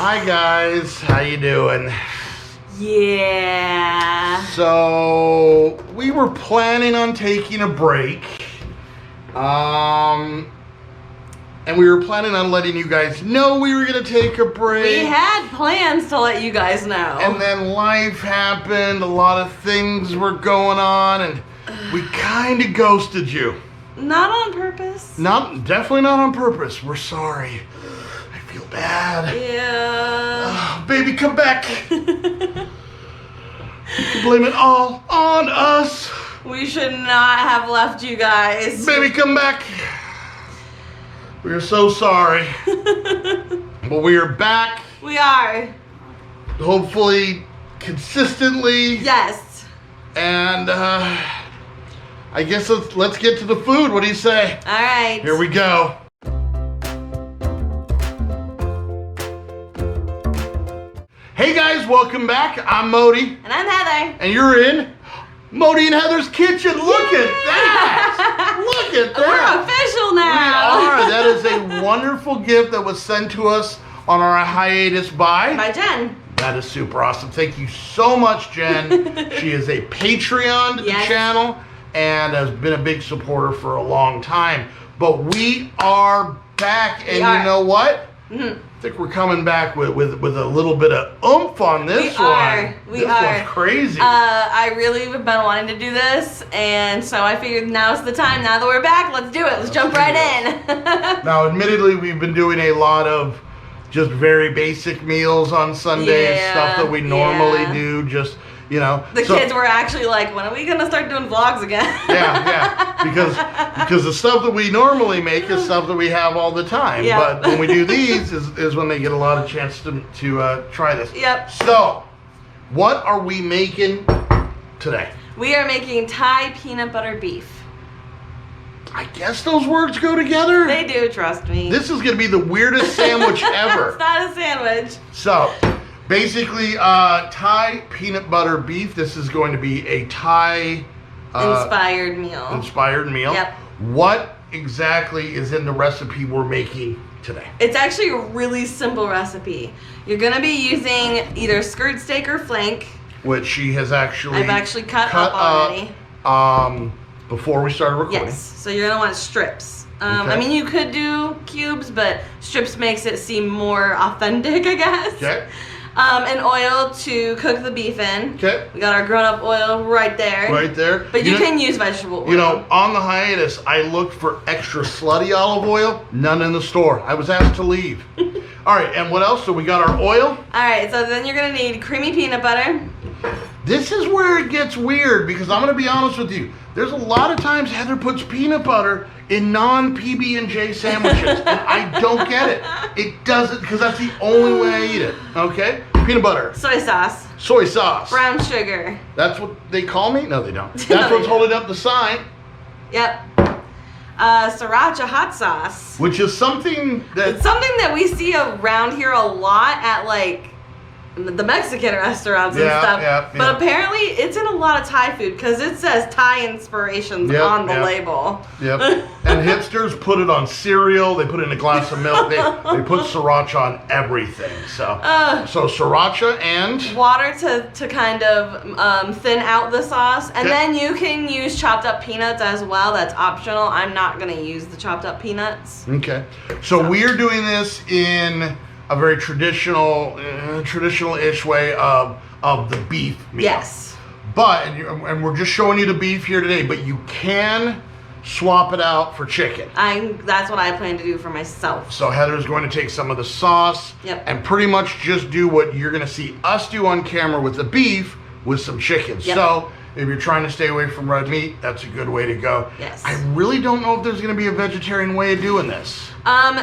Hi guys, how you doing? Yeah. So we were planning on taking a break, and we were planning on letting you guys know we were gonna take a break. We had plans to let you guys know. And then life happened, a lot of things were going on, and we kind of ghosted you. Not on purpose. Definitely not on purpose. We're sorry. I feel bad. Yeah. Oh, baby, come back. You can blame it all on us. We should not have left you guys. Baby, come back. We are so sorry. But we are back. We are. Hopefully, consistently. Yes. And I guess let's get to the food. What do you say? All right. Here we go. Hey guys, welcome back. I'm Modii. And I'm Heather. And you're in Modii and Heather's kitchen. Look at that. Look at that. We're official now. We are. That is a wonderful gift that was sent to us on our hiatus by Jen. That is super awesome. Thank you so much, Jen. She is a Patreon to the channel and has been a big supporter for a long time. But we are back, and you know what? I think we're coming back with a little bit of oomph on this one. We are. This one's crazy. I really have been wanting to do this, and so I figured now's the time. Now that we're back, let's do it. Let's jump right in. Now, admittedly, we've been doing a lot of just very basic meals on Sundays, stuff that we normally do, just, you know. The kids were actually like, when are we going to start doing vlogs again? Yeah, because the stuff that we normally make is stuff that we have all the time. Yep. But when we do these is when they get a lot of chance to try this. Yep. So, what are we making today? We are making Thai peanut butter beef. I guess those words go together. They do, trust me. This is going to be the weirdest sandwich ever. It's not a sandwich. So, basically, Thai peanut butter beef. This is going to be a Thai inspired meal. Yep. What exactly is in the recipe we're making today? It's actually a really simple recipe. You're going to be using either skirt steak or flank, which she has actually cut up already. Before we started recording. Yes. So you're going to want strips. Okay. I mean, you could do cubes, but strips makes it seem more authentic, I guess. Okay. And oil to cook the beef in. Okay. We got our grown-up oil right there. Right there. But you can use vegetable oil. You know, on the hiatus, I looked for extra slutty olive oil. None in the store. I was asked to leave. All right, and what else? So we got our oil. All right, so then you're going to need creamy peanut butter. This is where it gets weird because I'm going to be honest with you. There's a lot of times Heather puts peanut butter in non-PB&J sandwiches, and I don't get it. It doesn't, because that's the only way I eat it, okay? Peanut butter. Soy sauce. Soy sauce. Brown sugar. That's what they call me? No, they don't. That's what's holding up the sign. Yep. Sriracha hot sauce. Which is something that... It's something that we see around here a lot at, like, the Mexican restaurants and stuff. But apparently it's in a lot of Thai food because it says Thai inspirations on the label. Yep. And hipsters put it on cereal. They put it in a glass of milk. They put sriracha on everything. So sriracha and water to kind of thin out the sauce. And then you can use chopped up peanuts as well. That's optional. I'm not going to use the chopped up peanuts. Okay. So we're doing this in a very traditional-ish way of the beef meal. Yes. But, and we're just showing you the beef here today, but you can swap it out for chicken. That's what I plan to do for myself. So Heather's going to take some of the sauce and pretty much just do what you're going to see us do on camera with the beef with some chicken. Yep. So if you're trying to stay away from red meat, that's a good way to go. Yes. I really don't know if there's going to be a vegetarian way of doing this.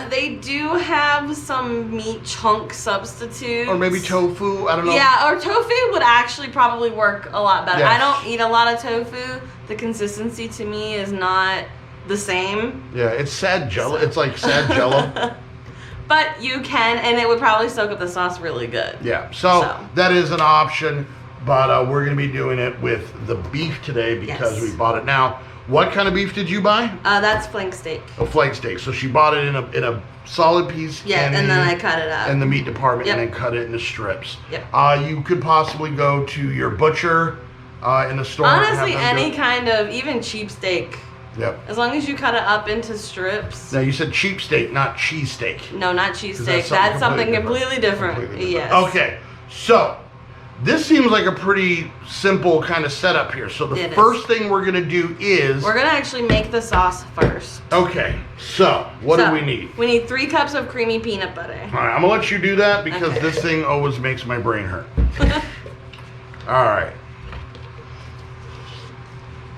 They do have some meat chunk substitutes. Or maybe tofu, I don't know. Yeah, or tofu would actually probably work a lot better. Yes. I don't eat a lot of tofu. The consistency to me is not the same. Yeah, it's sad jello. It's like sad jello. But you can, and it would probably soak up the sauce really good. Yeah, so. That is an option. But we're going to be doing it with the beef today because we bought it. Now, What kind of beef did you buy? That's flank steak. A flank steak. So she bought it in a solid piece. Yeah, and then I cut it up. In the meat department, and then cut it into strips. Yep. You could possibly go to your butcher in the store. Honestly, any kind of, even cheap steak. Yep. As long as you cut it up into strips. Now you said cheap steak, not cheese steak. No, not cheese steak. That's something completely different. Yes. Okay, so this seems like a pretty simple kind of setup here. So the first thing we're gonna do is we're gonna actually make the sauce first. Okay. So what do we need? We need 3 cups of creamy peanut butter. All right, I'm gonna let you do that because this thing always makes my brain hurt. All right.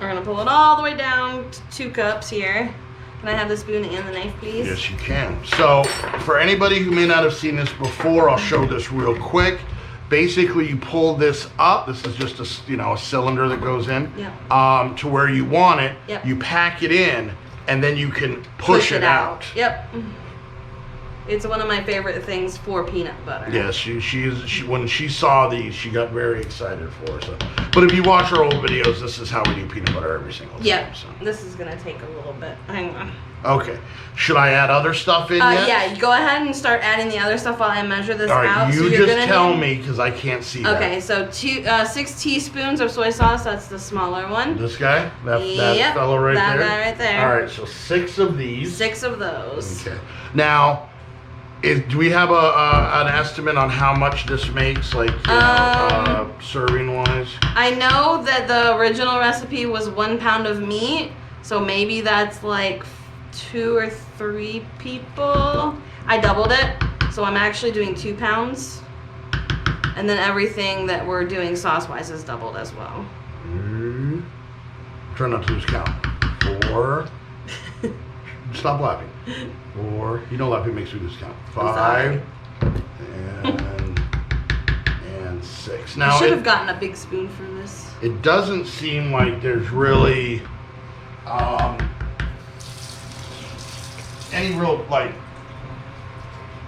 We're gonna pull it all the way down to 2 cups here. Can I have the spoon and the knife, please? Yes, you can. So, for anybody who may not have seen this before, I'll show this real quick. Basically, you pull this up. This is just a cylinder that goes in to where you want it. Yep. You pack it in, and then you can push it out. Yep. It's one of my favorite things for peanut butter. Yes, she when she saw these, she got very excited for us. So. But if you watch our old videos, this is how we do peanut butter every single time. Yep. So. This is gonna take a little bit. Hang on. Okay. Should I add other stuff in yet? Yeah, go ahead and start adding the other stuff while I measure this out. out. You just tell me because I can't see that. Okay, so 6 teaspoons of soy sauce. That's the smaller one. This guy? That fellow right there? That guy right there. All right, so 6 of these. 6 of those. Okay. Now, do we have an estimate on how much this makes, like, serving wise? I know that the original recipe was 1 pound of meat, so maybe that's like 2 or 3 people. I doubled it, so I'm actually doing 2 pounds, and then everything that we're doing sauce wise is doubled as well. Try not to lose count. 4. Stop laughing. 4. You know laughing makes me lose count. 5 and 6. Now I should have gotten a big spoon for this. It doesn't seem like there's really any real like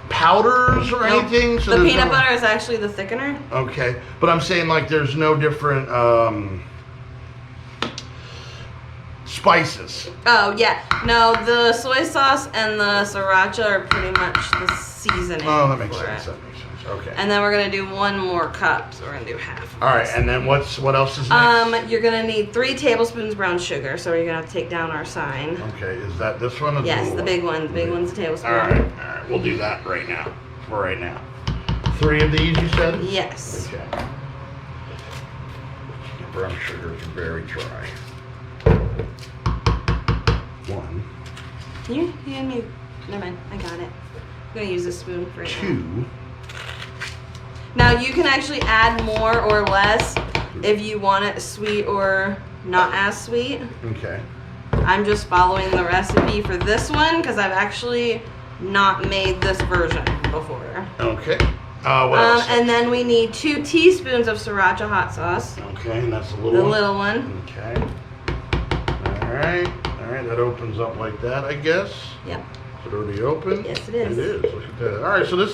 powders or anything. So the peanut butter is actually the thickener. Okay, but I'm saying like there's no different spices. Oh yeah, no, the soy sauce and the sriracha are pretty much the seasoning. Oh, that makes sense. That makes sense. Okay. And then we're gonna do 1 more cup, so we're gonna do half. All right, and then what else is next? You're gonna need 3 tablespoons brown sugar, so you're gonna have to take down our sign. Okay, is that this one? Or yes, the big one. The big one's a tablespoon. All right, we'll do that right now. For right now. 3 of these, you said? Yes. Okay. Brown sugar is very dry. 1. Can you hand me? Never mind, I got it. I'm gonna use a spoon for it. 2. Now you can actually add more or less if you want it sweet or not as sweet. Okay. I'm just following the recipe for this one because I've actually not made this version before. Okay. What else? And then we need 2 teaspoons of Sriracha hot sauce. Okay, and that's the little one? The little one. Okay. All right. That opens up like that, I guess. Yep. Is it already open? Yes, it is. It is. Look at that. All right, so this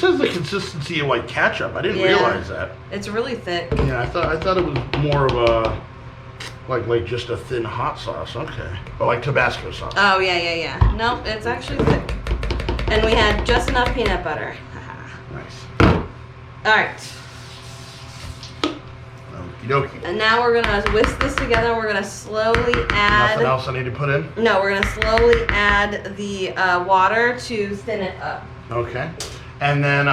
has the consistency of like ketchup. I didn't realize that. It's really thick. Yeah, I thought it was more of a like just a thin hot sauce. Okay, but like Tabasco sauce. Oh yeah. Nope, it's actually thick. And we had just enough peanut butter. Nice. All right. Okie dokie. And now we're gonna whisk this together. We're gonna slowly add. Nothing else I need to put in? No, we're gonna slowly add the water to thin it up. Okay. And then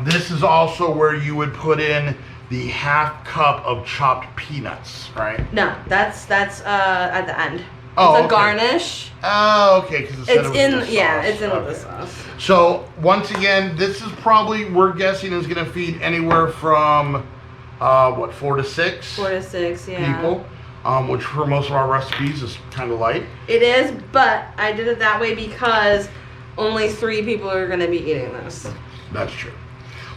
this is also where you would put in the ½ cup of chopped peanuts, right? No, that's at the end. Oh, it's a okay. garnish. Oh, okay. Because it's in with the sauce. So once again, this is probably, we're guessing, is going to feed anywhere from 4 to 6? 4 to 6, yeah. People, which for most of our recipes is kind of light. It is, but I did it that way because only 3 people are going to be eating this. That's true.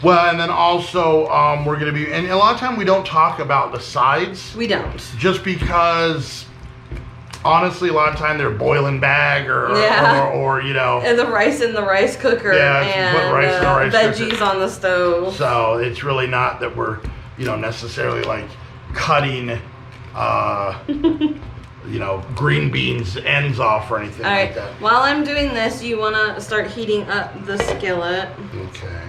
Well, and then also we're going to be, and a lot of time we don't talk about the sides. We don't. Just because, honestly, a lot of time they're boiling bag or you know. And the rice in the rice cooker. Yeah, and put rice in the rice veggies cooker. on the stove. So it's really not that we're, necessarily like cutting you know, green beans ends off or anything like that. While I'm doing this, you want to start heating up the skillet. Okay.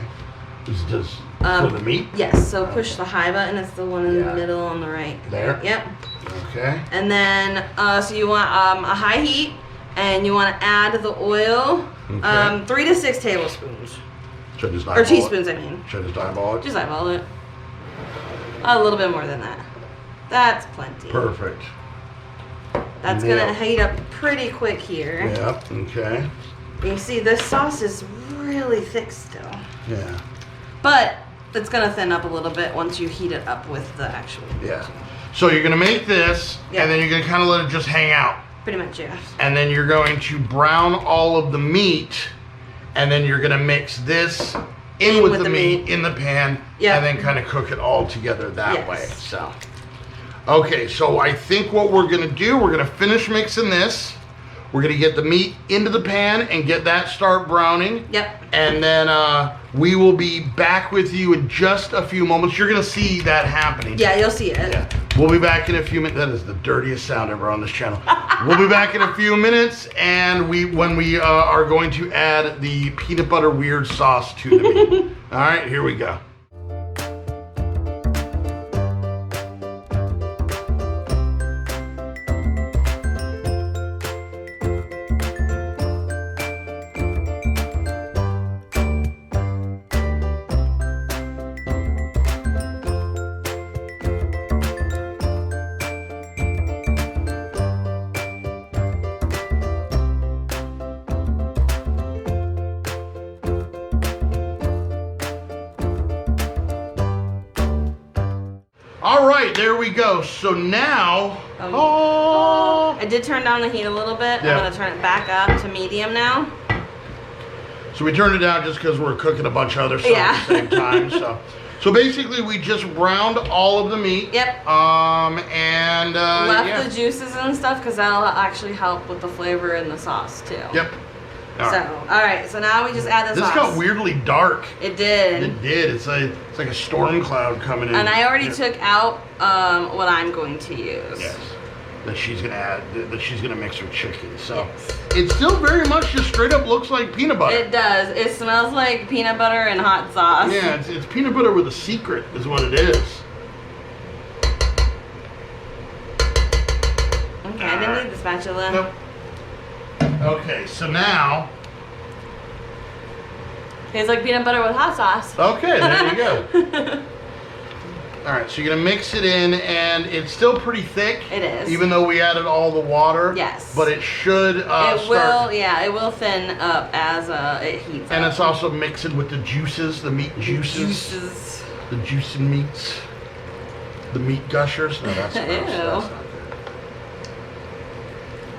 This is just for the meat? Yes, so push the high button. It's the one in the middle on the right. There? Yep. Okay. And then, so you want a high heat, and you want to add the oil, 3 to 6 tablespoons. Should I just eyeball Or teaspoons, I mean. Should I just eyeball it? Just eyeball it. A little bit more than that. That's plenty. Perfect. That's going to heat up pretty quick here. Yep, okay. You see, this sauce is really thick still. Yeah. But it's going to thin up a little bit once you heat it up with the actual meat. Yeah. So you're going to make this, and then you're going to kind of let it just hang out. Pretty much, yeah. And then you're going to brown all of the meat, and then you're going to mix this in with the meat in the pan, and then kind of cook it all together that way. So, okay, so I think what we're going to do, we're going to finish mixing this. We're going to get the meat into the pan and get that start browning. Yep. And then we will be back with you in just a few moments. You're going to see that happening. Yeah, you'll see it. Yeah. We'll be back in a few minutes. That is the dirtiest sound ever on this channel. We'll be back in a few minutes, and when we are going to add the peanut butter weird sauce to the meat. All right, here we go. All right, there we go. So now, I did turn down the heat a little bit. I'm gonna turn it back up to medium now. So we turned it down just because we're cooking a bunch of other stuff at the same time. So basically, we just browned all of the meat. Yep. And left the juices and stuff because that'll actually help with the flavor in the sauce too. Yep. All right. So now we just add the sauce. This got weirdly dark. It did. It did. It's like a storm cloud coming in. And I already took out what I'm going to use. Yes. That she's gonna add. That she's gonna mix her chicken. So it still very much just straight up looks like peanut butter. It does. It smells like peanut butter and hot sauce. Yeah, it's peanut butter with a secret, is what it is. Okay, I didn't need the spatula. Nope. Okay, so now. Tastes like peanut butter with hot sauce. Okay, there you go. All right, so you're gonna mix it in, and it's still pretty thick. It is. Even though we added all the water. Yes. But it should it will thin up as it heats up. And it's also mixing with the juices, the meat juices. The juicy meats. The meat gushers. No, that's gross. That's not good.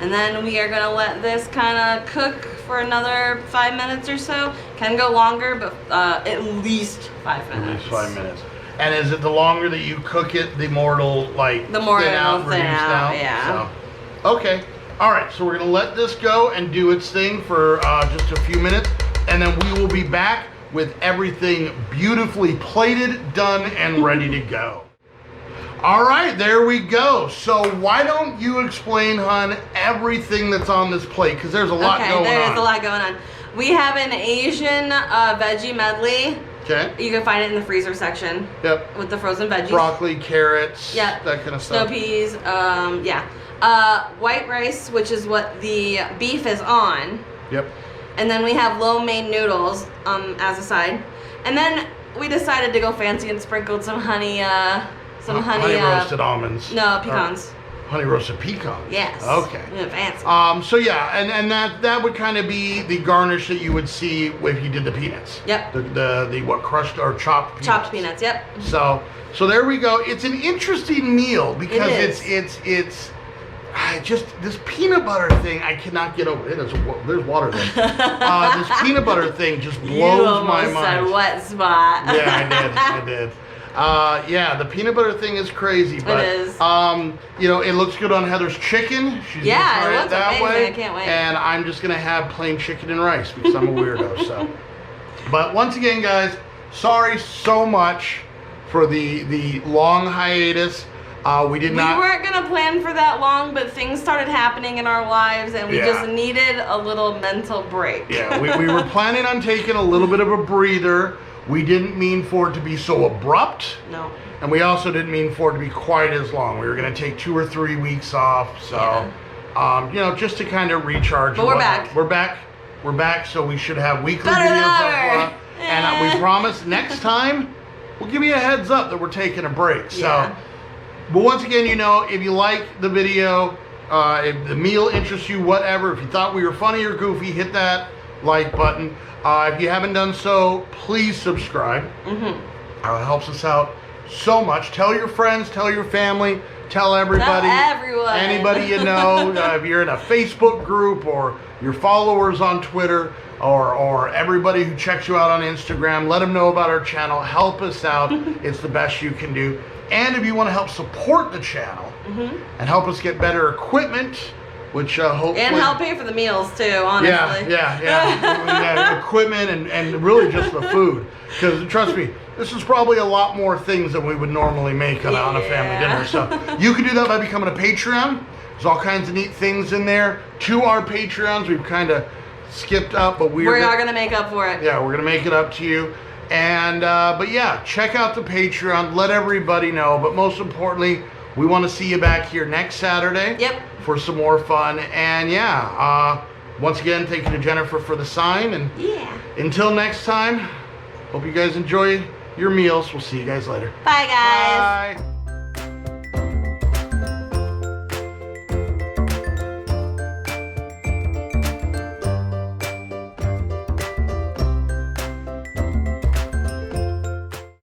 And then we are going to let this kind of cook for another 5 minutes or so. Can go longer, but at least 5 minutes. At least 5 minutes. And is it the longer that you cook it, the more it'll thin out, yeah. So, okay. All right, so we're going to let this go and do its thing for just a few minutes. And then we will be back with everything beautifully plated, done, and ready to go. All right, there we go. So why don't you explain, hon, everything that's on this plate? Because there's a lot going on. Okay, there is a lot going on. We have an Asian veggie medley. Okay. You can find it in the freezer section. Yep. With the frozen veggies. Broccoli, carrots, that kind of stuff. Snow peas, white rice, which is what the beef is on. Yep. And then we have lo mein noodles as a side. And then we decided to go fancy and sprinkled some honey honey roasted almonds. No, pecans. Honey roasted pecans. Yes. Okay. Yeah, fancy. So yeah, and that would kind of be the garnish that you would see if you did the peanuts. Yep. The what, crushed or chopped peanuts. Chopped peanuts. Yep. So there we go. It's an interesting meal because it's just this peanut butter thing. I cannot get over it. There's water there. This peanut butter thing just blows my mind. Said wet spot. Yeah, I did. The peanut butter thing is crazy, but it is. It looks good on Heather's chicken. She's gonna try it looks that amazing. way. I can't wait. And I'm just gonna have plain chicken and rice because I'm a weirdo. So, but once again, guys, sorry so much for the long hiatus. We We weren't gonna plan for that long, but things started happening in our lives, and we just needed a little mental break. Yeah, we were planning on taking a little bit of a breather. We didn't mean for it to be so abrupt. No. And we also didn't mean for it to be quite as long. We were going to take 2 or 3 weeks off. So, you know, just to kind of recharge. But we're back. We're back. We're back. So we should have weekly Better than videos. ever. And we promise next time we'll give you a heads up that we're taking a break. So, but once again, you know, if you like the video, if the meal interests you, whatever, if you thought we were funny or goofy, hit that like button. If you haven't done so, please subscribe. It helps us out so much. Tell your friends, tell your family, tell everybody. Tell everyone. Anybody you know. If you're in a Facebook group or your followers on Twitter or everybody who checks you out on Instagram, let them know about our channel. Help us out. It's the best you can do. And if you want to help support the channel and help us get better equipment, which hopefully... And help pay for the meals too, honestly. Yeah. Equipment and really just the food. Because trust me, this is probably a lot more things than we would normally make on a family dinner. So you can do that by becoming a Patreon. There's all kinds of neat things in there. To our Patreons, we've kind of skipped up, but we are going to make up for it. Yeah, we're going to make it up to you. And, but yeah, check out the Patreon. Let everybody know. But most importantly, we want to see you back here next Saturday. For some more fun. And once again, thank you to Jennifer for the sign. And until next time, hope you guys enjoy your meals. We'll see you guys later. Bye, guys. Bye.